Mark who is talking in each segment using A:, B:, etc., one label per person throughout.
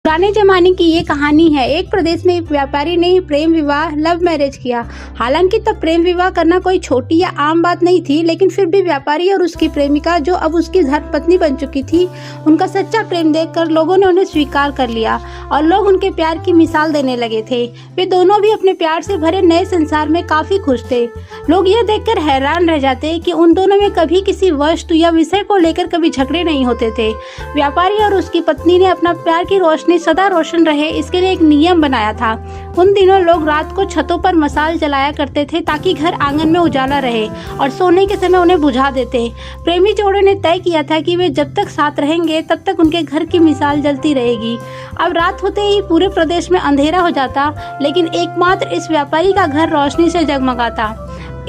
A: पुराने जमाने की ये कहानी है। एक प्रदेश में एक व्यापारी ने प्रेम विवाह लव मैरिज किया। हालांकि तब प्रेम विवाह करना कोई छोटी या आम बात नहीं थी, लेकिन फिर भी व्यापारी और उसकी प्रेमिका, जो अब उसकी धर्मपत्नी बन चुकी थी, उनका सच्चा प्रेम देखकर लोगों ने उन्हें स्वीकार कर लिया और लोग उनके प्यार की मिसाल देने लगे थे। वे दोनों भी अपने प्यार से भरे नए संसार में काफी खुश थे। लोग यह देखकर हैरान रह जाते कि उन दोनों में कभी किसी वस्तु या विषय को लेकर कभी झगड़े नहीं होते थे। व्यापारी और उसकी पत्नी ने अपना प्यार की रोशनी सदा रोशन रहे, इसके लिए एक नियम बनाया था। उन दिनों लोग रात को छतों पर मसाल जलाया करते थे ताकि घर आंगन में उजाला रहे और सोने के समय उन्हें बुझा देते। प्रेमी जोड़े ने तय किया था कि वे जब तक साथ रहेंगे तब तक उनके घर की मिसाल जलती रहेगी। अब रात होते ही पूरे प्रदेश में अंधेरा हो जाता, लेकिन एकमात्र इस व्यापारी का घर रोशनी से जगमगाता।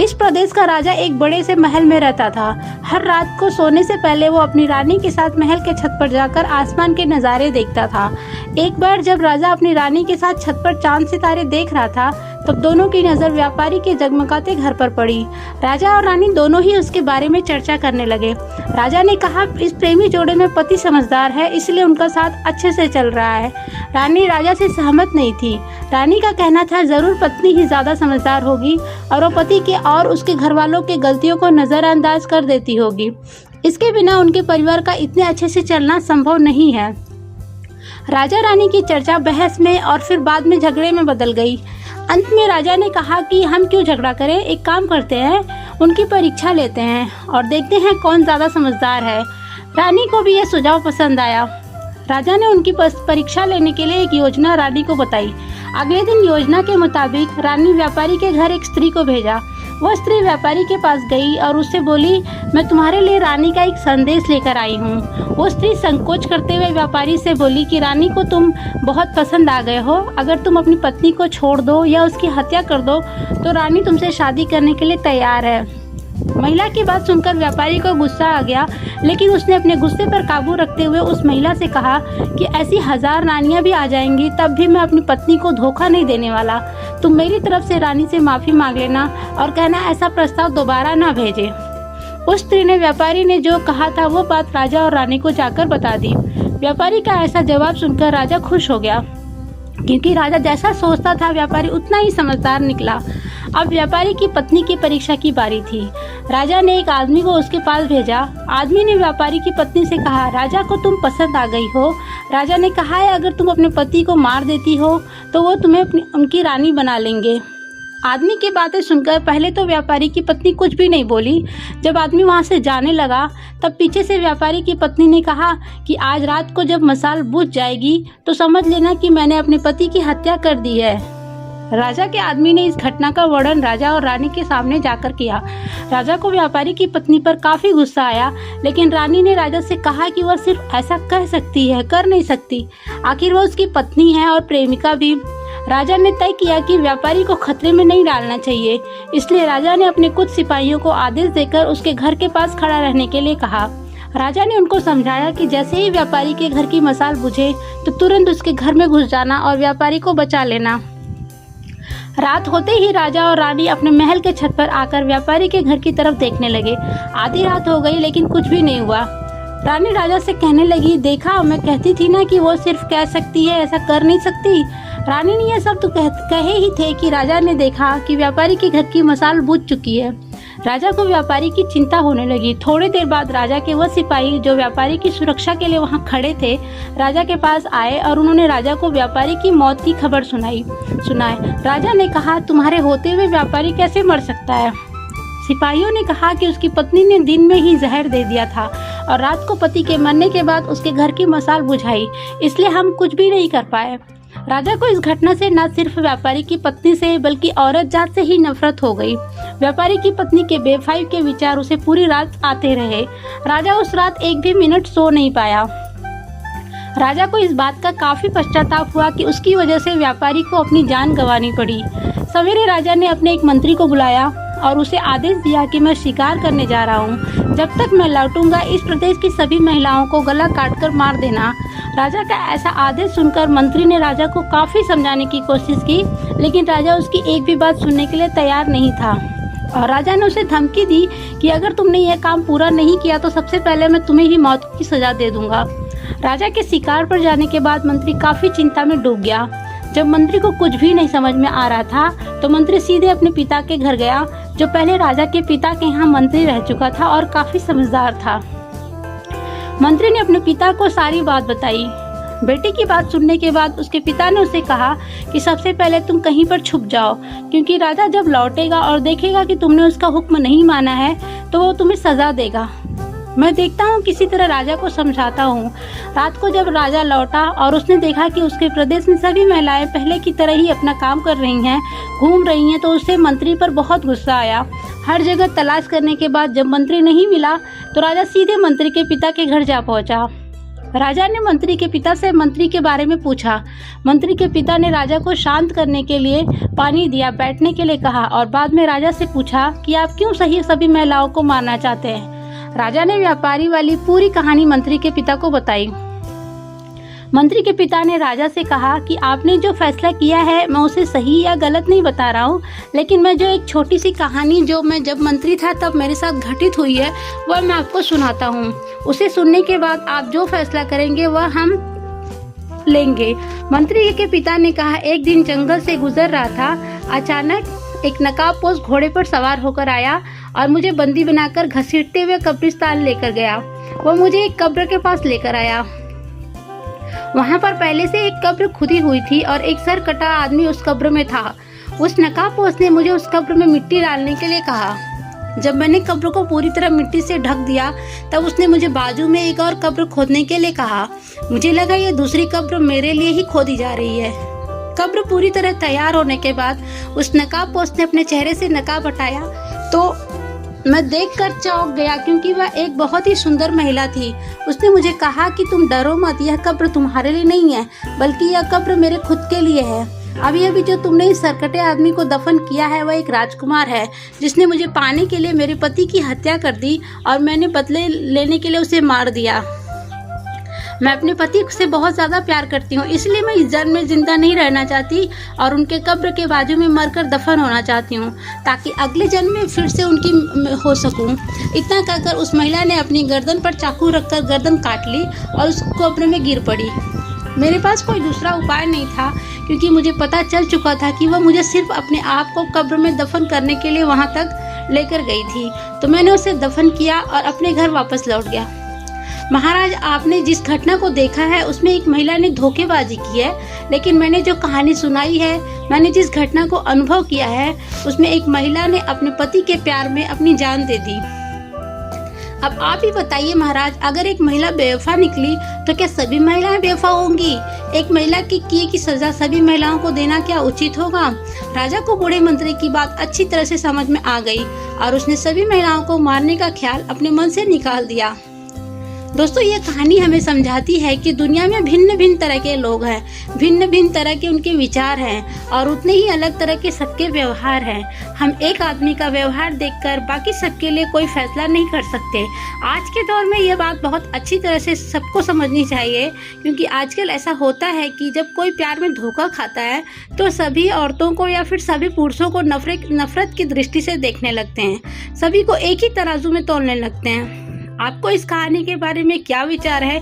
A: इस प्रदेश का राजा एक बड़े से महल में रहता था। हर रात को सोने से पहले वो अपनी रानी के साथ महल के छत पर जाकर आसमान के नज़ारे देखता था। एक बार जब राजा अपनी रानी के साथ छत पर चांद सितारे देख रहा था, तब दोनों की नज़र व्यापारी के जगमगाते घर पर पड़ी। राजा और रानी दोनों ही उसके बारे में चर्चा करने लगे। राजा ने कहा, इस प्रेमी जोड़े में पति समझदार है, इसलिए उनका साथ अच्छे से चल रहा है। रानी राजा से सहमत नहीं थी। रानी का कहना था, जरूर पत्नी ही ज्यादा समझदार होगी और वो पति के और उसके घर वालों के गलतियों को नजरअंदाज कर देती होगी। इसके बिना उनके परिवार का इतने अच्छे से चलना संभव नहीं है। राजा रानी की चर्चा बहस में और फिर बाद में झगड़े में बदल गई। अंत में राजा ने कहा कि हम क्यों झगड़ा करें, एक काम करते हैं, उनकी परीक्षा लेते हैं और देखते हैं कौन ज़्यादा समझदार है। रानी को भी यह सुझाव पसंद आया। राजा ने उनकी परीक्षा लेने के लिए एक योजना रानी को बताई। अगले दिन योजना के मुताबिक रानी व्यापारी के घर एक स्त्री को भेजा। वह स्त्री व्यापारी के पास गई और उससे बोली, मैं तुम्हारे लिए रानी का एक संदेश लेकर आई हूँ। वो स्त्री संकोच करते हुए व्यापारी से बोली कि रानी को तुम बहुत पसंद आ गए हो। अगर तुम अपनी पत्नी को छोड़ दो या उसकी हत्या कर दो तो रानी तुमसे शादी करने के लिए तैयार है। महिला की बात सुनकर व्यापारी को गुस्सा आ गया, लेकिन उसने अपने गुस्से पर काबू रखते हुए उस महिला से कहा कि ऐसी 1000 रानियां भी आ जाएंगी तब भी मैं अपनी पत्नी को धोखा नहीं देने वाला। तुम मेरी तरफ से रानी से माफी मांग लेना और कहना ऐसा प्रस्ताव दोबारा ना भेजे। उस स्त्री ने व्यापारी ने जो कहा था वो बात राजा और रानी को जाकर बता दी। व्यापारी का ऐसा जवाब सुनकर राजा खुश हो गया, क्योंकि राजा जैसा सोचता था व्यापारी उतना ही समझदार निकला। अब व्यापारी की पत्नी की परीक्षा की बारी थी। राजा ने एक आदमी को उसके पास भेजा। आदमी ने व्यापारी की पत्नी से कहा, राजा को तुम पसंद आ गई हो। राजा ने कहा है, अगर तुम अपने पति को मार देती हो तो वो तुम्हें उनकी रानी बना लेंगे। आदमी की बातें सुनकर पहले तो व्यापारी की पत्नी कुछ भी नहीं बोली। जब आदमी वहां से जाने लगा तब पीछे से व्यापारी की पत्नी ने कहा कि आज रात को जब मसाल बुझ जाएगी तो समझ लेना कि मैंने अपने पति की हत्या कर दी है। राजा के आदमी ने इस घटना का वर्णन राजा और रानी के सामने जाकर किया। राजा को व्यापारी की पत्नी पर काफी गुस्सा आया, लेकिन रानी ने राजा से कहा कि वह सिर्फ ऐसा कह सकती है, कर नहीं सकती। आखिर वह उसकी पत्नी है और प्रेमिका भी। राजा ने तय किया कि व्यापारी को खतरे में नहीं डालना चाहिए, इसलिए राजा ने अपने कुछ सिपाहियों को आदेश देकर उसके घर के पास खड़ा रहने के लिए कहा। राजा ने उनको समझाया कि जैसे ही व्यापारी के घर की मसाल बुझे तो तुरंत उसके घर में घुस जाना और व्यापारी को बचा लेना। रात होते ही राजा और रानी अपने महल के छत पर आकर व्यापारी के घर की तरफ देखने लगे। आधी रात हो गई लेकिन कुछ भी नहीं हुआ। रानी राजा से कहने लगी, देखा, मैं कहती थी ना कि वो सिर्फ कह सकती है, ऐसा कर नहीं सकती। रानी ने यह सब तो कहे ही थे कि राजा ने देखा कि व्यापारी के घर की मसाल बुझ चुकी है। राजा को व्यापारी की चिंता होने लगी। थोड़ी देर बाद राजा के वह सिपाही जो व्यापारी की सुरक्षा के लिए वहां खड़े थे, राजा के पास आए और उन्होंने राजा को व्यापारी की मौत की खबर सुनाए। राजा ने कहा, तुम्हारे होते हुए व्यापारी कैसे मर सकता है? सिपाहियों ने कहा कि उसकी पत्नी ने दिन में ही जहर दे दिया था और रात को पति के मरने के बाद उसके घर की मसाल बुझाई, इसलिए हम कुछ भी नहीं कर पाए। राजा को इस घटना से न सिर्फ व्यापारी की पत्नी से बल्कि औरत जात से ही नफरत हो गई। व्यापारी की पत्नी के बेवफाई के विचार उसे पूरी रात आते रहे। राजा उस रात एक भी मिनट सो नहीं पाया। राजा को इस बात का काफी पश्चाताप हुआ कि उसकी वजह से व्यापारी को अपनी जान गंवानी पड़ी। सवेरे राजा ने अपने एक मंत्री को बुलाया और उसे आदेश दिया कि मैं शिकार करने जा रहा हूँ। जब तक मैं लौटूंगा इस प्रदेश की सभी महिलाओं को गला काटकर मार देना। राजा का ऐसा आदेश सुनकर मंत्री ने राजा को काफी समझाने की कोशिश की, लेकिन राजा उसकी एक भी बात सुनने के लिए तैयार नहीं था और राजा ने उसे धमकी दी कि अगर तुमने यह काम पूरा नहीं किया तो सबसे पहले मैं तुम्हें ही मौत की सजा दे दूंगा। राजा के शिकार पर जाने के बाद मंत्री काफी चिंता में डूब गया। जब मंत्री को कुछ भी नहीं समझ में आ रहा था तो मंत्री सीधे अपने पिता के घर गया, जो पहले राजा के पिता के यहाँ मंत्री रह चुका था और काफी समझदार था। मंत्री ने अपने पिता को सारी बात बताई। बेटे की बात सुनने के बाद उसके पिता ने उसे कहा कि सबसे पहले तुम कहीं पर छुप जाओ, क्योंकि राजा जब लौटेगा और देखेगा कि तुमने उसका हुक्म नहीं माना है तो वो तुम्हें सजा देगा। मैं देखता हूँ किसी तरह राजा को समझाता हूँ। रात को जब राजा लौटा और उसने देखा कि उसके प्रदेश में सभी महिलाएं पहले की तरह ही अपना काम कर रही हैं, घूम रही हैं, तो उसे मंत्री पर बहुत गुस्सा आया। हर जगह तलाश करने के बाद जब मंत्री नहीं मिला तो राजा सीधे मंत्री के पिता के घर जा पहुंचा। राजा ने मंत्री के पिता से मंत्री के बारे में पूछा। मंत्री के पिता ने राजा को शांत करने के लिए पानी दिया, बैठने के लिए कहा और बाद में राजा से पूछा कि आप क्यों सभी महिलाओं को मारना चाहते हैं। राजा ने व्यापारी वाली पूरी कहानी मंत्री के पिता को बताई। मंत्री के पिता ने राजा से कहा कि आपने जो फैसला किया है मैं उसे सही या गलत नहीं बता रहा हूँ, लेकिन मैं जो एक छोटी सी कहानी जो मैं जब मंत्री था तब मेरे साथ घटित हुई है वह मैं आपको सुनाता हूँ। उसे सुनने के बाद आप जो फैसला करेंगे वह हम लेंगे। मंत्री के पिता ने कहा, एक दिन जंगल से गुजर रहा था, अचानक एक नकाबपोश घोड़े पर सवार होकर आया और मुझे बंदी बनाकर घसीटते हुए कब्रिस्तान लेकर गया। वो मुझे एक कब्र के पास लेकर आया। वहाँ पर पहले से एक कब्र खुदी हुई थी और एक सर कटा आदमी उस कब्र में था। उस नकाबपोश ने मुझे उस कब्र में मिट्टी डालने के लिए कहा। जब मैंने कब्र को पूरी तरह मिट्टी से ढक दिया तब उसने मुझे बाजू में एक और कब्र खोदने के लिए कहा। मुझे लगा ये दूसरी कब्र मेरे लिए ही खोदी जा रही है। कब्र पूरी तरह तैयार होने के बाद उस नकाबपोश ने अपने चेहरे से नकाब हटाया तो मैं देखकर चौंक गया, क्योंकि वह एक बहुत ही सुंदर महिला थी। उसने मुझे कहा कि तुम डरो मत, यह कब्र तुम्हारे लिए नहीं है बल्कि यह कब्र मेरे खुद के लिए है। अभी अभी जो तुमने इस सरकटे आदमी को दफन किया है वह एक राजकुमार है, जिसने मुझे पाने के लिए मेरे पति की हत्या कर दी और मैंने बदले लेने के लिए उसे मार दिया। मैं अपने पति से बहुत ज़्यादा प्यार करती हूँ, इसलिए मैं इस जन्म में जिंदा नहीं रहना चाहती और उनके कब्र के बाजू में मरकर दफन होना चाहती हूँ, ताकि अगले जन्म में फिर से उनकी हो सकूँ। इतना कहकर उस महिला ने अपनी गर्दन पर चाकू रखकर गर्दन काट ली और उस कब्र में गिर पड़ी। मेरे पास कोई दूसरा उपाय नहीं था, क्योंकि मुझे पता चल चुका था कि वह मुझे सिर्फ अपने आप को कब्र में दफन करने के लिए वहाँ तक लेकर गई थी। तो मैंने उसे दफन किया और अपने घर वापस लौट गया। महाराज, आपने जिस घटना को देखा है उसमें एक महिला ने धोखेबाजी की है, लेकिन मैंने जो कहानी सुनाई है, मैंने जिस घटना को अनुभव किया है, उसमें एक महिला ने अपने पति के प्यार में अपनी जान दे दी। अब आप ही बताइए महाराज, अगर एक महिला बेवफा निकली तो क्या सभी महिलाएं बेवफा होंगी? एक महिला की किए की सजा सभी महिलाओं को देना क्या उचित होगा? राजा को बूढ़े मंत्री की बात अच्छी तरह से समझ में आ गई और उसने सभी महिलाओं को मारने का ख्याल अपने मन से निकाल दिया। दोस्तों, ये कहानी हमें समझाती है कि दुनिया में भिन्न भिन्न तरह के लोग हैं, भिन्न भिन्न तरह के उनके विचार हैं और उतने ही अलग तरह के सबके व्यवहार हैं। हम एक आदमी का व्यवहार देखकर बाकी सबके लिए कोई फैसला नहीं कर सकते। आज के दौर में ये बात बहुत अच्छी तरह से सबको समझनी चाहिए, क्योंकि आजकल ऐसा होता है कि जब कोई प्यार में धोखा खाता है तो सभी औरतों को या फिर सभी पुरुषों को नफरत की दृष्टि से देखने लगते हैं, सभी को एक ही तराजू में तोलने लगते हैं। आपको इस कहानी के बारे में क्या विचार है?